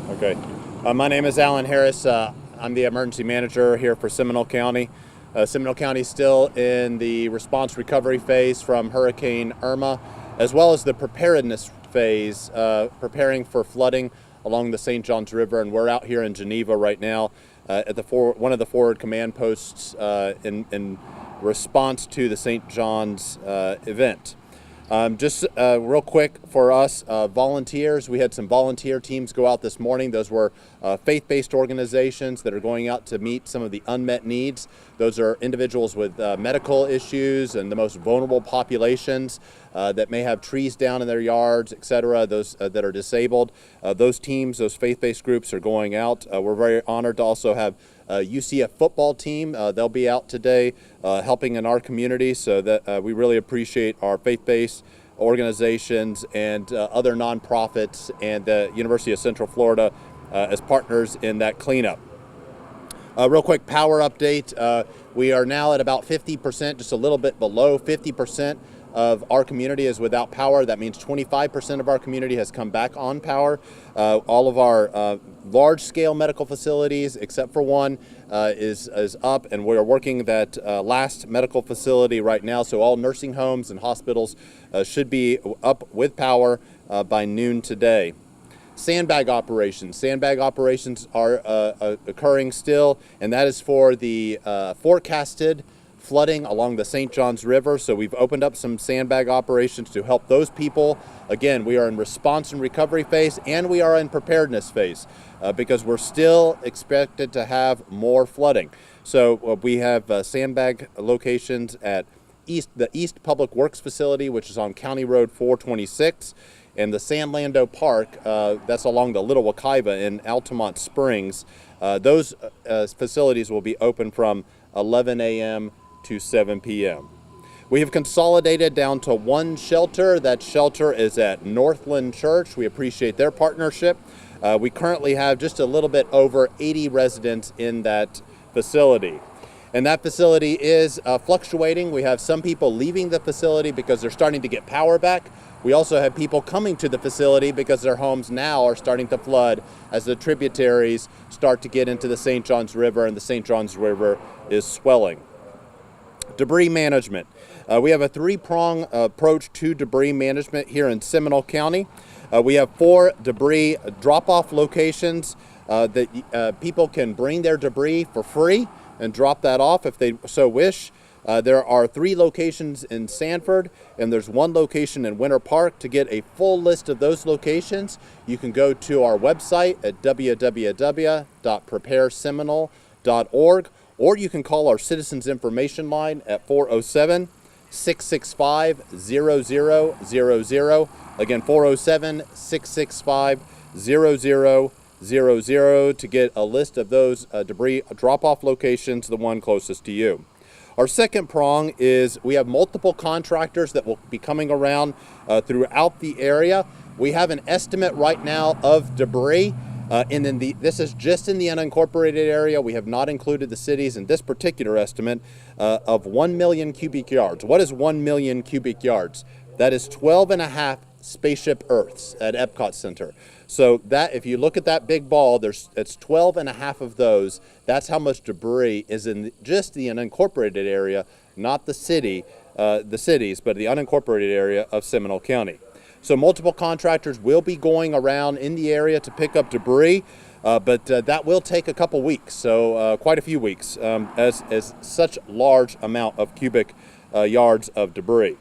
Okay. My name is Alan Harris. I'm the emergency manager here for Seminole County. Seminole County is still in the response recovery phase from Hurricane IRMA, as well as the preparedness phase, preparing for flooding along the St. Johns River. And we're out here in Geneva right now at one of the forward command posts in response to the St. John's event. Just real quick for us, volunteers, we had some volunteer teams go out this morning. Those were faith-based organizations that are going out to meet some of the unmet needs. Those are individuals with medical issues and the most vulnerable populations that may have trees down in their yards, etc., those that are disabled. Those teams, those faith-based groups are going out. We're very honored to also have UCF football team. They'll be out today helping in our community, so that we really appreciate our faith-based organizations and other nonprofits and the University of Central Florida as partners in that cleanup. Real quick power update. We are now at about 50%, just a little bit below 50% of our community is without power. That means 25% of our community has come back on power. All of our large-scale medical facilities, except for one, is up, and we're working that last medical facility right now. So all nursing homes and hospitals should be up with power by noon today. Sandbag operations. Sandbag operations are occurring still, and that is for the forecasted flooding along the St. Johns River. So we've opened up some sandbag operations to help those people. Again, we are in response and recovery phase, and we are in preparedness phase because we're still expected to have more flooding. So we have sandbag locations at the East Public Works facility, which is on County Road 426, and the San Lando Park, that's along the Little Wekiva in Altamont Springs. Those facilities will be open from 11 a.m. to 7 p.m. We have consolidated down to one shelter. That shelter is at Northland Church. We appreciate their partnership. We currently have just a little bit over 80 residents in that facility. And that facility is fluctuating. We have some people leaving the facility because they're starting to get power back. We also have people coming to the facility because their homes now are starting to flood as the tributaries start to get into the St. Johns River, and the St. Johns River is swelling. Debris management. We have a three-prong approach to debris management here in Seminole County. We have 4 debris drop-off locations that people can bring their debris for free and drop that off if they so wish. There are 3 locations in Sanford, and there's 1 location in Winter Park. To get a full list of those locations, you can go to our website at www.prepareseminole.org, or you can call our Citizens Information Line at 407-665-0000. Again, 407-665-0000 to get a list of those debris drop-off locations, the one closest to you. Our second prong is we have multiple contractors that will be coming around throughout the area. We have an estimate right now of debris. And then this is just in the unincorporated area. We have not included the cities in this particular estimate of 1 million cubic yards. What is 1 million cubic yards? That is 12.5 spaceship Earths at Epcot Center. So that, if you look at that big ball, it's 12.5 of those. That's how much debris is in just the unincorporated area, not the cities, but the unincorporated area of Seminole County. So multiple contractors will be going around in the area to pick up debris, but that will take a couple weeks, so quite a few weeks, as such large amount of cubic yards of debris.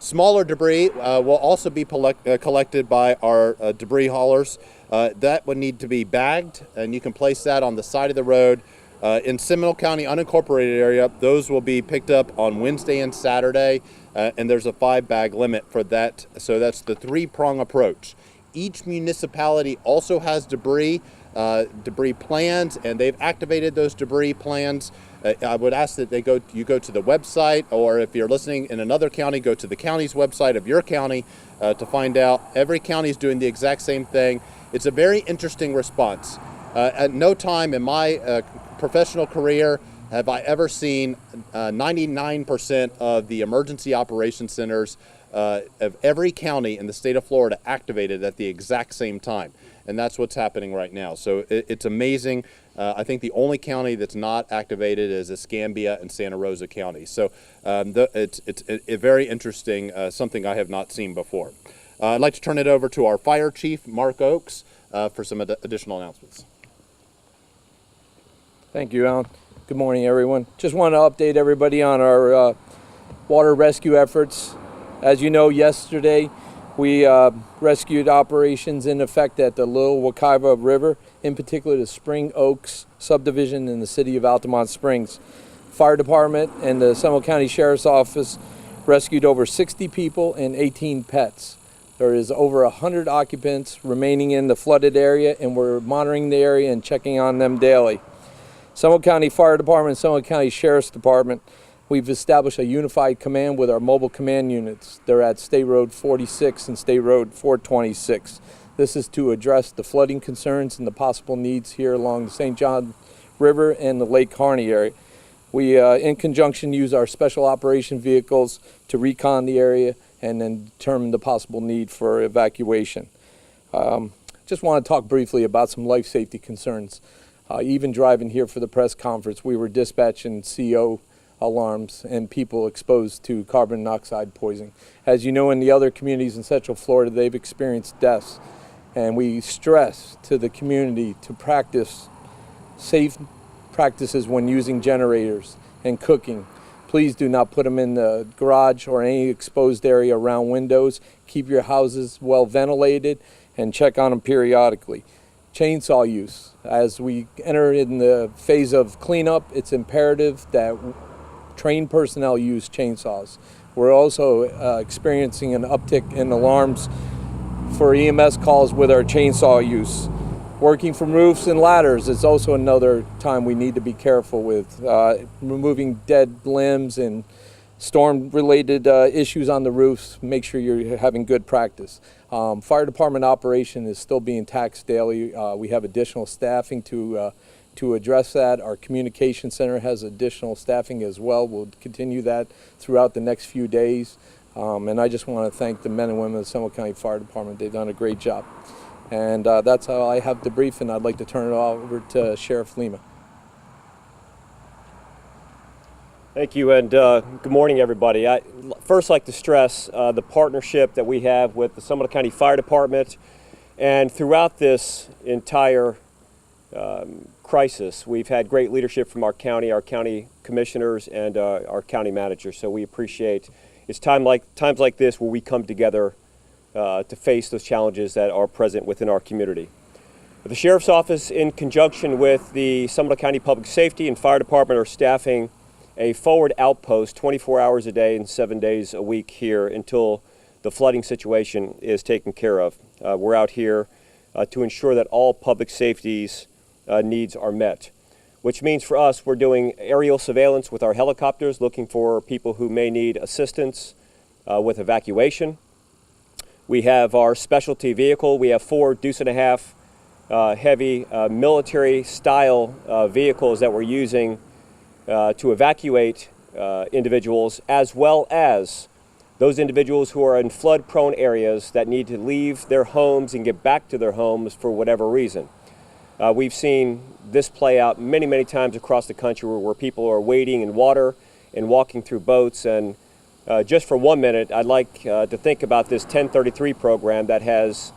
Smaller debris will also be collected by our debris haulers. That would need to be bagged, and you can place that on the side of the road. In Seminole County unincorporated area, those will be picked up on Wednesday and Saturday, and there's a 5-bag limit for that. So that's the 3-prong approach. Each municipality also has debris plans, and they've activated those debris plans. I would ask that you go to the website, or if you're listening in another county, go to the county's website of your county to find out. Every county is doing the exact same thing. It's a very interesting response. At no time in my professional career have I ever seen 99% of the emergency operations centers of every county in the state of Florida activated at the exact same time. and that's what's happening right now. So it's amazing. I think the only county that's not activated is Escambia and Santa Rosa County. So it's a very interesting, something I have not seen before. I'd like to turn it over to our fire chief, Mark Oakes, for some additional announcements. Thank you, Alan. Good morning, everyone. Just want to update everybody on our water rescue efforts. As you know, yesterday we rescued operations in effect at the Little Wekiva River, in particular the Spring Oaks subdivision in the city of Altamont Springs. Fire department and the Seminole County Sheriff's Office rescued over 60 people and 18 pets. There is over 100 occupants remaining in the flooded area, and we're monitoring the area and checking on them daily. Seminole County Fire Department and Seminole County Sheriff's Department, we've established a unified command with our mobile command units. They're at State Road 46 and State Road 426. This is to address the flooding concerns and the possible needs here along the St. John River and the Lake Harney area. We, in conjunction, use our special operation vehicles to recon the area and then determine the possible need for evacuation. Just want to talk briefly about some life safety concerns. Even driving here for the press conference, we were dispatching CO alarms and people exposed to carbon monoxide poisoning. As you know, in the other communities in Central Florida, they've experienced deaths. And we stress to the community to practice safe practices when using generators and cooking. Please do not put them in the garage or any exposed area around windows. Keep your houses well ventilated and check on them periodically. Chainsaw use. As we enter in the phase of cleanup, it's imperative that trained personnel use chainsaws. We're also experiencing an uptick in alarms for EMS calls with our chainsaw use. Working from roofs and ladders is also another time we need to be careful with. Removing dead limbs and storm-related issues on the roofs, make sure you're having good practice. Fire department operation is still being taxed daily. We have additional staffing to address that. Our communication center has additional staffing as well. We'll continue that throughout the next few days. And I just want to thank the men and women of the Seminole County Fire Department. They've done a great job. And that's how I have the brief, and I'd like to turn it over to Sheriff Lima. Thank you, and good morning, everybody. I first like to stress the partnership that we have with the Seminole County Fire Department, and throughout this entire crisis, we've had great leadership from our county commissioners, and our county manager. So we appreciate it's times like this where we come together to face those challenges that are present within our community. The Sheriff's Office, in conjunction with the Seminole County Public Safety and Fire Department, are staffing a forward outpost 24 hours a day and 7 days a week here until the flooding situation is taken care of. We're out here to ensure that all public safety's needs are met, which means for us we're doing aerial surveillance with our helicopters, looking for people who may need assistance with evacuation. We have our specialty vehicle. We have 4 deuce-and-a-half heavy military-style vehicles that we're using to evacuate individuals, as well as those individuals who are in flood-prone areas that need to leave their homes and get back to their homes for whatever reason. We've seen this play out many, many times across the country where people are wading in water and walking through boats. And just for 1 minute, I'd like to think about this 1033 program that has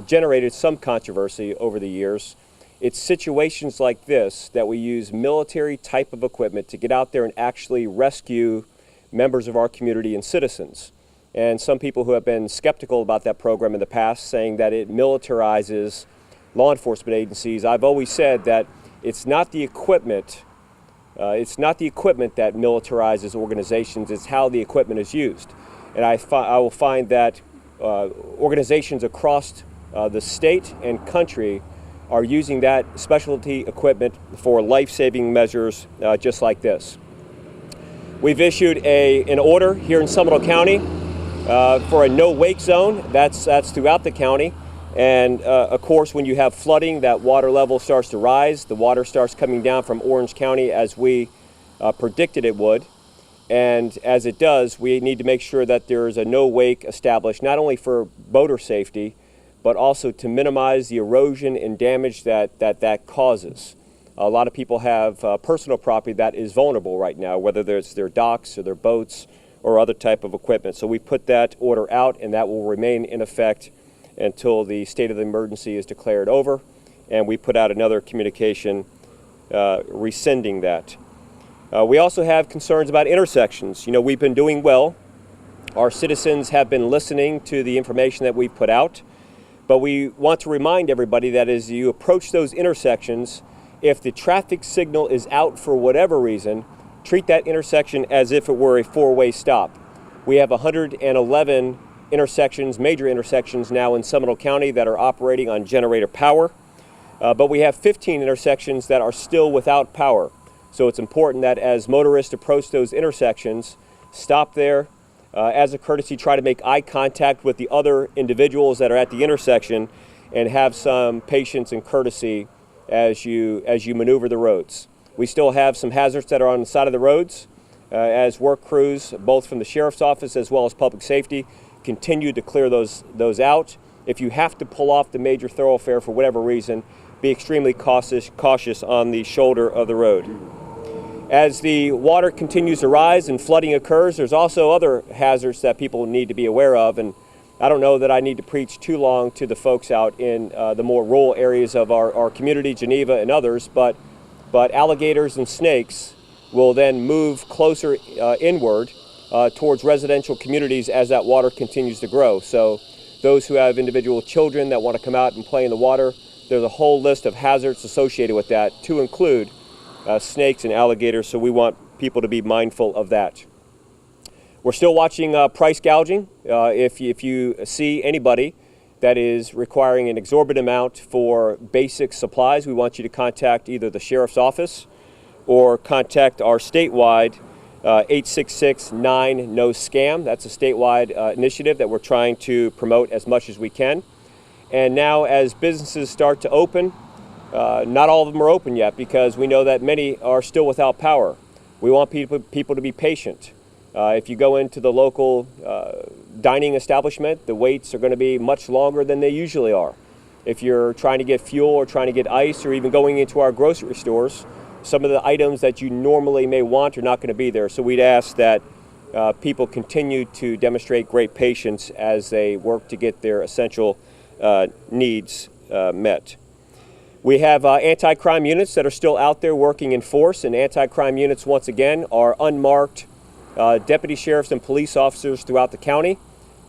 generated some controversy over the years. It's situations like this that we use military type of equipment to get out there and actually rescue members of our community and citizens. And some people who have been skeptical about that program in the past, saying that it militarizes law enforcement agencies, I've always said that it's not the equipment that militarizes organizations, it's how the equipment is used. And I will find that organizations across the state and country are using that specialty equipment for life-saving measures just like this. We've issued an order here in Seminole County for a no-wake zone. That's throughout the county. And of course, when you have flooding, that water level starts to rise. The water starts coming down from Orange County as we predicted it would. And as it does, we need to make sure that there is a no-wake established, not only for boater safety, but also to minimize the erosion and damage that causes. A lot of people have personal property that is vulnerable right now, whether it's their docks or their boats or other type of equipment. So we put that order out, and that will remain in effect until the state of the emergency is declared over. And we put out another communication rescinding that. We also have concerns about intersections. You know, we've been doing well. Our citizens have been listening to the information that we've put out, but we want to remind everybody that as you approach those intersections, if the traffic signal is out for whatever reason, treat that intersection as if it were a four-way stop. We have 111 intersections, major intersections now in Seminole County that are operating on generator power, but we have 15 intersections that are still without power. So it's important that as motorists approach those intersections, stop there, as a courtesy, try to make eye contact with the other individuals that are at the intersection, and have some patience and courtesy as you maneuver the roads. We still have some hazards that are on the side of the roads as work crews, both from the Sheriff's Office as well as Public Safety, continue to clear those out. If you have to pull off the major thoroughfare for whatever reason, be extremely cautious on the shoulder of the road. As the water continues to rise and flooding occurs, there's also other hazards that people need to be aware of. And I don't know that I need to preach too long to the folks out in the more rural areas of our community, Geneva and others, but alligators and snakes will then move closer inward towards residential communities as that water continues to grow. So those who have individual children that want to come out and play in the water, there's a whole list of hazards associated with that, to include snakes and alligators, so we want people to be mindful of that. We're still watching price gouging. If you see anybody that is requiring an exorbitant amount for basic supplies, we want you to contact either the Sheriff's Office or contact our statewide 866-9-NO-SCAM. That's a statewide initiative that we're trying to promote as much as we can. And now as businesses start to open, not all of them are open yet because we know that many are still without power. We want people to be patient. If you go into the local dining establishment, the waits are going to be much longer than they usually are. If you're trying to get fuel or trying to get ice or even going into our grocery stores, some of the items that you normally may want are not going to be there. So we'd ask that people continue to demonstrate great patience as they work to get their essential needs met. We have anti-crime units that are still out there working in force, and anti-crime units, once again, are unmarked deputy sheriffs and police officers throughout the county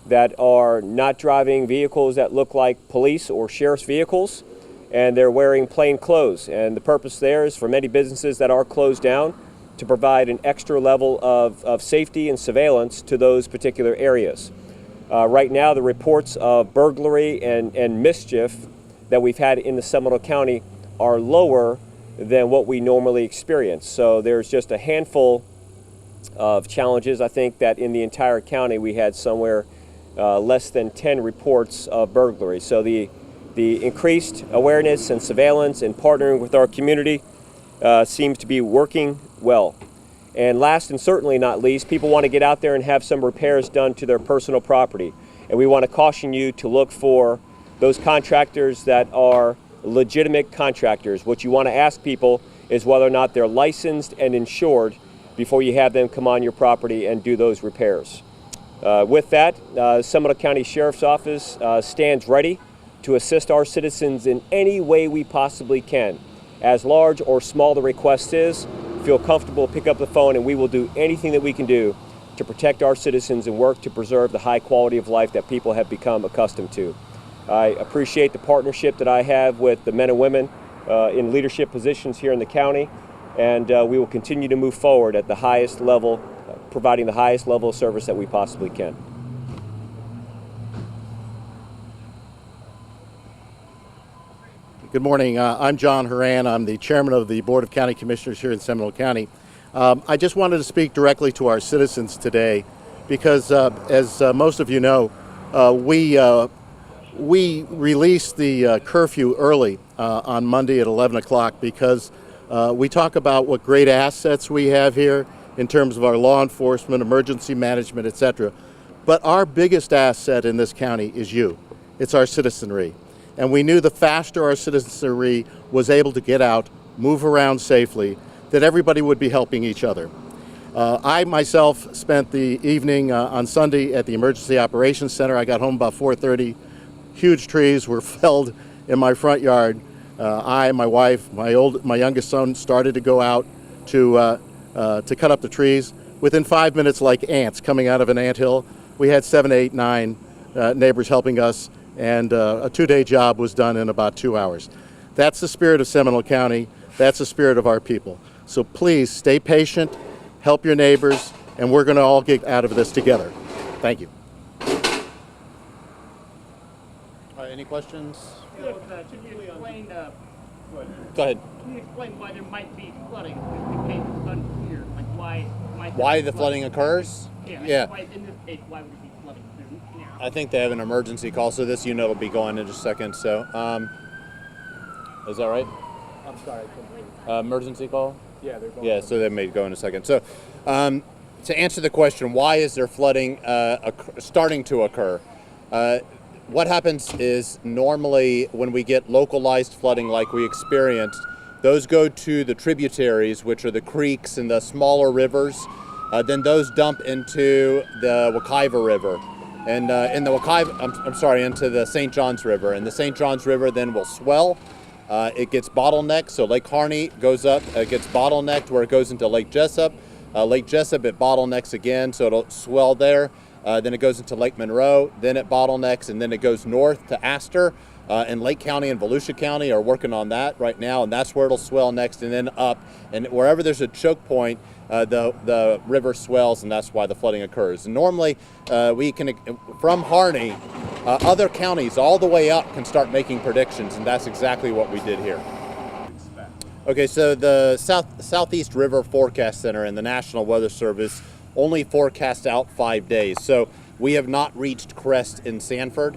that are not driving vehicles that look like police or sheriff's vehicles, and they're wearing plain clothes. And the purpose there is for many businesses that are closed down to provide an extra level of safety and surveillance to those particular areas. Right now, the reports of burglary and mischief that we've had in the Seminole County are lower than what we normally experience. So there's just a handful of challenges. I think that in the entire county we had somewhere less than 10 reports of burglary. So the increased awareness and surveillance and partnering with our community seems to be working well. And last and certainly not least, people want to get out there and have some repairs done to their personal property. And we want to caution you to look for those contractors that are legitimate contractors. What you want to ask people is whether or not they're licensed and insured before you have them come on your property and do those repairs. With that, Seminole County Sheriff's Office stands ready to assist our citizens in any way we possibly can. As large or small the request is, feel comfortable, pick up the phone, and we will do anything that we can do to protect our citizens and work to preserve the high quality of life that people have become accustomed to. I appreciate the partnership that I have with the men and women in leadership positions here in the county, and we will continue to move forward at the highest level, providing the highest level of service that we possibly can. Good morning. I'm John Horan. I'm the chairman of the Board of County Commissioners here in Seminole County. I just wanted to speak directly to our citizens today because, as most of you know, we released the curfew early on Monday at 11 o'clock because we talk about what great assets we have here in terms of our law enforcement, emergency management, etc. But our biggest asset in this county is you. it's our citizenry. And we knew the faster our citizenry was able to get out, move around safely, that everybody would be helping each other. I myself spent the evening on Sunday at the Emergency Operations Center. I got home about 4:30. Huge trees were felled in my front yard. I, my wife, my youngest son started to go out to cut up the trees. Within 5 minutes, like ants coming out of an anthill, we had 7, 8, 9 neighbors helping us, and a 2-day job was done in about 2 hours. That's the spirit of Seminole County. That's the spirit of our people. So please stay patient, help your neighbors, and we're going to all get out of this together. Thank you. Any questions? Can you explain, Go ahead. can you explain why there might be flooding in case it's unclear? Like why might there Why be the flooding occurs? Yeah. Why, in this case, why would it be flooding? Yeah. I think they have an emergency call, so this unit will be going in just a second. So, is that right? I'm sorry. Emergency call? Yeah, they're going. Yeah, so they may go in a second. So, to answer the question, why is there flooding starting to occur? What happens is normally when we get localized flooding like we experienced, those go to the tributaries, which are the creeks and the smaller rivers. Then those dump into the Wekiva River. And in the Wekiva, into the St. Johns River. And the St. Johns River then will swell. It gets bottlenecked, so Lake Harney goes up, gets bottlenecked where it goes into Lake Jessup. Lake Jessup, it bottlenecks again, so it'll swell there. Then it goes into Lake Monroe, then it bottlenecks, and then it goes north to Astor. And Lake County and Volusia County are working on that right now, and that's where it'll swell next, and then up. And wherever there's a choke point, the river swells, and that's why the flooding occurs. And normally, we can, from Harney, other counties all the way up can start making predictions, and that's exactly what we did here. Okay, so the Southeast River Forecast Center and the National Weather Service only forecast out 5 days. So we have not reached crest in Sanford.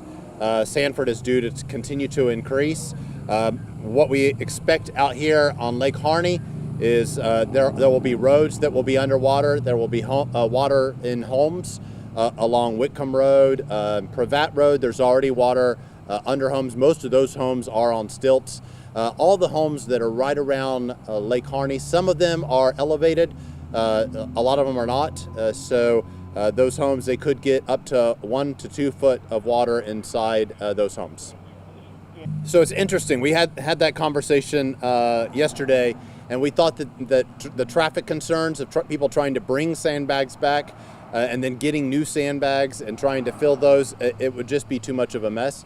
Sanford is due to continue to increase. What we expect out here on Lake Harney is there will be roads that will be underwater. There will be water in homes along Whitcomb Road, Pravat Road. There's already water under homes. Most of those homes are on stilts. All the homes that are right around Lake Harney, some of them are elevated. A lot of them are not. So those homes, they could get up to 1 to 2 foot of water inside those homes. So it's interesting. We had that conversation yesterday, and we thought that the traffic concerns of people trying to bring sandbags back and then getting new sandbags and trying to fill those, it would just be too much of a mess.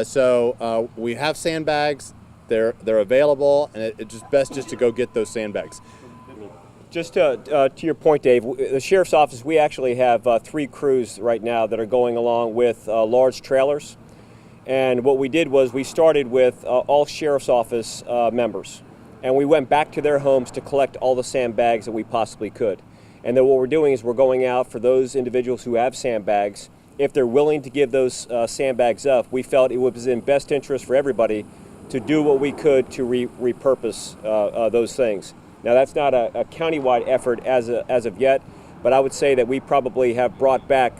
So we have sandbags. They're available, and it's just best just to go get those sandbags. Just to your point, Dave, the Sheriff's Office, we actually have 3 crews right now that are going along with large trailers. And what we did was we started with all Sheriff's Office members. And we went back to their homes to collect all the sandbags that we possibly could. And then what we're doing is we're going out for those individuals who have sandbags. If they're willing to give those sandbags up, we felt it was in best interest for everybody to do what we could to repurpose those things. Now, that's not a countywide effort as of yet, but I would say that we probably have brought back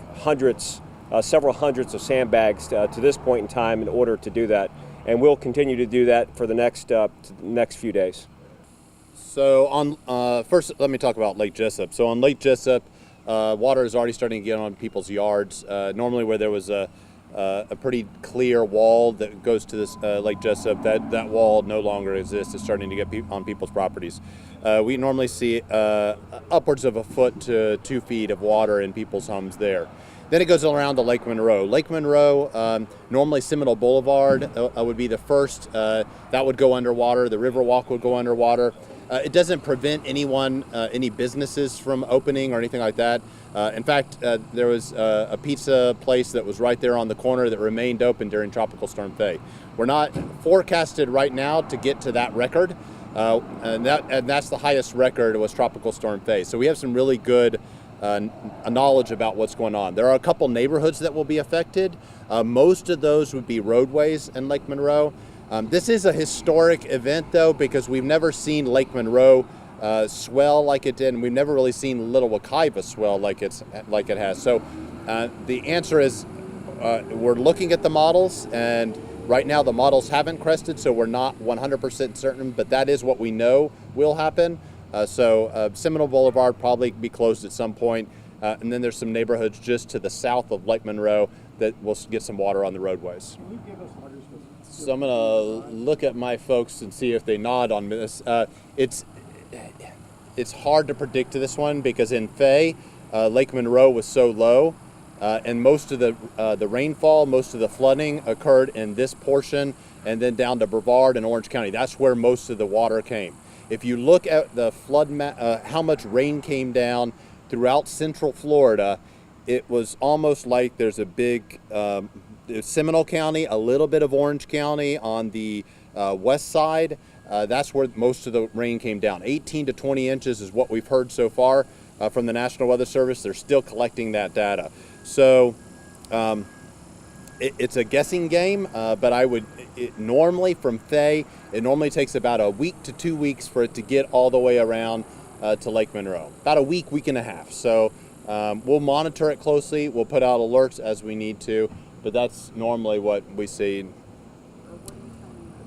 several hundreds of sandbags to this point in time in order to do that. And we'll continue to do that for the next few days. So first, let me talk about Lake Jessup. So on Lake Jessup, water is already starting to get on people's yards. Normally where there was a pretty clear wall that goes to this Lake Jessup, that wall no longer exists. It's starting to get on people's properties. We normally see upwards of 1 foot to 2 feet of water in people's homes there. Then it goes around to Lake Monroe. Lake Monroe, normally Seminole Boulevard would be the first. That would go underwater. The Riverwalk would go underwater. It doesn't prevent any businesses from opening or anything like that. In fact, there was a pizza place that was right there on the corner that remained open during Tropical Storm Faye. We're not forecasted right now to get to that record, and that's the highest record was Tropical Storm Faye. So we have some really good knowledge about what's going on. There are a couple neighborhoods that will be affected. Most of those would be roadways in Lake Monroe. This is a historic event, though, because we've never seen Lake Monroe swell like it did, and we've never really seen Little Wekiva swell like it has. So the answer is we're looking at the models, and right now the models haven't crested, so we're not 100% certain, but that is what we know will happen. So Seminole Boulevard probably be closed at some point, and then there's some neighborhoods just to the south of Lake Monroe that will get some water on the roadways. Can you give us others? So I'm gonna look at my folks and see if they nod on this. It's hard to predict this one because in Fay, Lake Monroe was so low, and most of the rainfall, most of the flooding occurred in this portion, and then down to Brevard and Orange County. That's where most of the water came. If you look at the flood how much rain came down throughout Central Florida, it was almost like there's a big Seminole County, a little bit of Orange County on the west side. That's where most of the rain came down. 18 to 20 inches is what we've heard so far from the National Weather Service. They're still collecting that data. So it's a guessing game, but normally from Fay, it normally takes about a week to 2 weeks for it to get all the way around to Lake Monroe. About a week, week and a half. So we'll monitor it closely. We'll put out alerts as we need to, but that's normally what we see.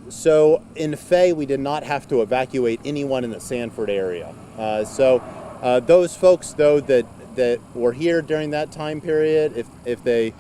So in Fay, we did not have to evacuate anyone in the Sanford area. Those folks, though, that were here during that time period, if they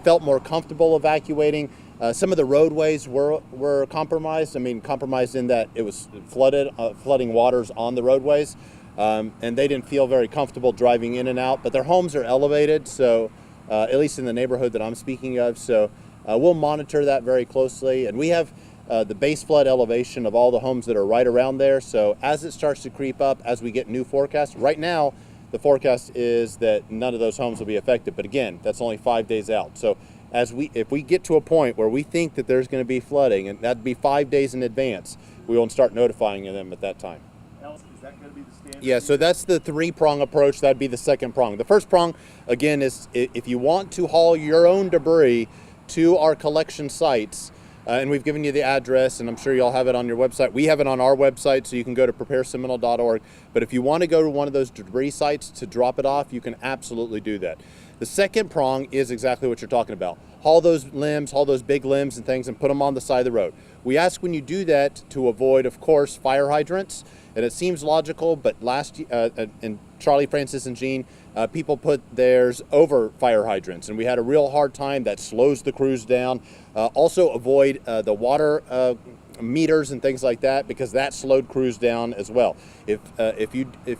felt more comfortable evacuating, some of the roadways were compromised. I mean, compromised in that it was flooding waters on the roadways, and they didn't feel very comfortable driving in and out. But their homes are elevated, so at least in the neighborhood that I'm speaking of. So we'll monitor that very closely, and we have the base flood elevation of all the homes that are right around there. So as it starts to creep up, as we get new forecasts, right now the forecast is that none of those homes will be affected. But again, that's only 5 days out. So if we get to a point where we think that there's going to be flooding, and that'd be 5 days in advance, we will start notifying them at that time. Is that going to be the standard? Yeah, so that's the 3-prong approach. That'd be the second prong. The first prong, again, is if you want to haul your own debris to our collection sites, and we've given you the address, and I'm sure y'all have it on your website. We have it on our website, so you can go to prepareseminole.org. But if you want to go to one of those debris sites to drop it off, you can absolutely do that. The second prong is exactly what you're talking about. Haul those limbs, haul those big limbs and things, and put them on the side of the road. We ask when you do that to avoid, of course, fire hydrants. And it seems logical, but and Charlie, Francis, and Jean, people put theirs over fire hydrants, and we had a real hard time. That slows the crews down. Also avoid the water meters and things like that, because that slowed crews down as well. If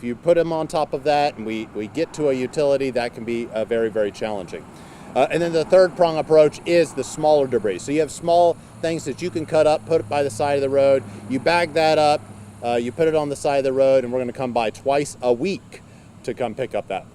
you put them on top of that, and we get to a utility, that can be very, very challenging. And then the third prong approach is the smaller debris. So you have small things that you can cut up, put it by the side of the road. You bag that up. You put it on the side of the road, and we're going to come by twice a week to come pick up that.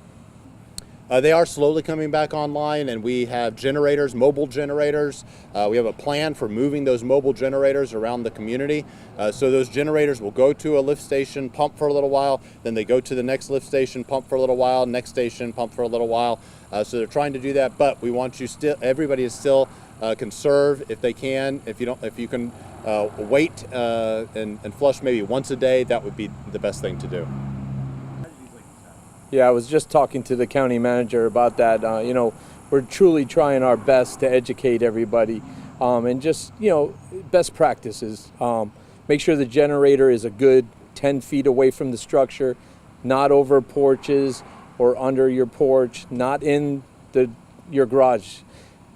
They are slowly coming back online, and we have generators, mobile generators. We have a plan for moving those mobile generators around the community. So those generators will go to a lift station, pump for a little while, then they go to the next lift station, pump for a little while, next station, pump for a little while. So they're trying to do that, but we want everybody is still conserve if they can. If you can wait and flush maybe once a day, that would be the best thing to do. Yeah, I was just talking to the county manager about that. We're truly trying our best to educate everybody, and just, best practices. Make sure the generator is a good 10 feet away from the structure, not over porches or under your porch, not in your garage.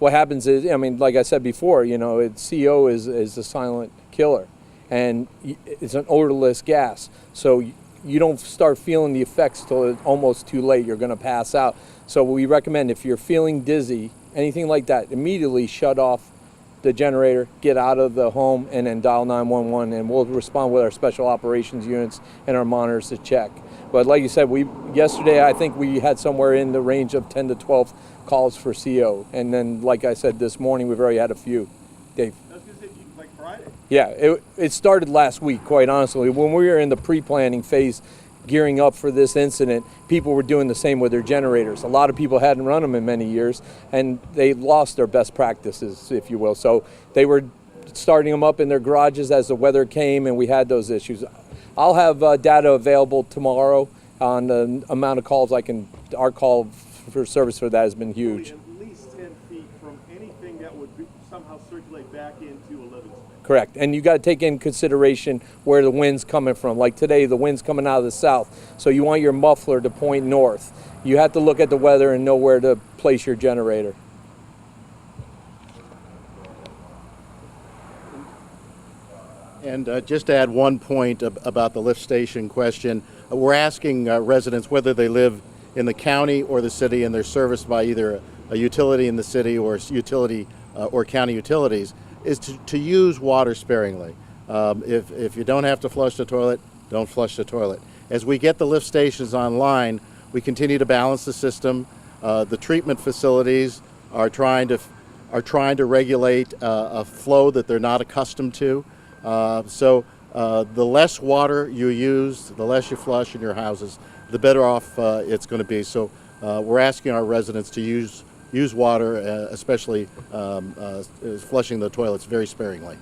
What happens is, like I said before, CO is a silent killer, and it's an odorless gas. So you don't start feeling the effects till it's almost too late. You're going to pass out. So we recommend, if you're feeling dizzy, anything like that, immediately shut off the generator, get out of the home, and then dial 911, and we'll respond with our special operations units and our monitors to check. But like you said, yesterday I think we had somewhere in the range of 10 to 12 calls for CO, and then like I said, this morning we've already had a few. Dave. I was going to say, like Friday. Yeah, it started last week, quite honestly. When we were in the pre-planning phase, gearing up for this incident, people were doing the same with their generators. A lot of people hadn't run them in many years, and they lost their best practices, if you will. So they were starting them up in their garages as the weather came, and we had those issues. I'll have data available tomorrow on the amount of calls our call for service for that has been huge. At least 10 feet from back into a living space. Correct. And you got to take in consideration where the wind's coming from. Like today, the wind's coming out of the south, so you want your muffler to point north. You have to look at the weather and know where to place your generator. And just to add one point about the lift station question, we're asking residents whether they live in the county or the city and they're serviced by either a utility in the city or utility or county utilities, is to use water sparingly. If you don't have to flush the toilet, don't flush the toilet. As we get the lift stations online, we continue to balance the system. The treatment facilities are trying to regulate a flow that they're not accustomed to. So the less water you use, the less you flush in your houses, the better off it's going to be. So we're asking our residents to use water, especially flushing the toilets, very sparingly.